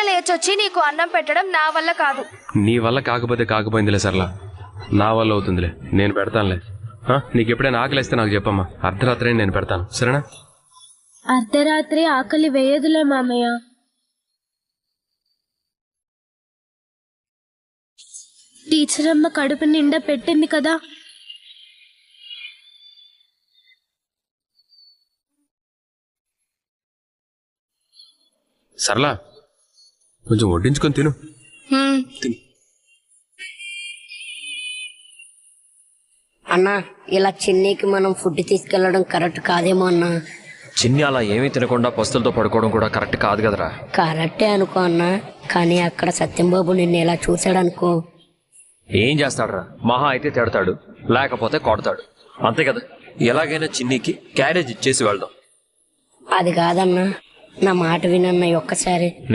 లేచొచ్చి నీకు అన్నం పెట్టడం నా వల్ల కాదు. నీ వల్ల కాకపోయిందిలే సర్లా, నా వల్ల అవుతుందిలే, నేను పెడతానులే. నీకు ఎప్పుడైనా ఆకలిస్తే నాకు చెప్పమ్మా, అర్ధరాత్రి నేను పెడతాను, సరేనా? అర్ధరాత్రి ఆకలి వేయదులే మామయ్య. టీచర్ అమ్మ కడుపు నిండా పెట్టింది కదా. సర్లా, కొంచెం వడ్డించుకొని తిను. అన్నా, ఇలా చిన్నీకి మనం ఫుడ్ తీసుకెళ్లడం కరెక్ట్ కాదేమో అన్నా. చిన్ని అలా ఏమీ తినకుండా పస్తులతో పడుకోవడం కూడా కరెక్ట్ కాదు కదరా. కరెక్టే అనుకో అన్నా, కానీ అక్కడ సత్యంబాబు నిన్ను ఇలా చూశాడనుకో. ఏం చేస్తాడరా, మహా అయితే తిడతాడు, లేకపోతే కొడతాడు, అంతే కదా. ఎలాగైనా చిన్నికి క్యారేజ్ ఇచ్చేసి వెళ్దాం. అది కాదన్నా, నా మాట వినన్నా ఒక్కసారి.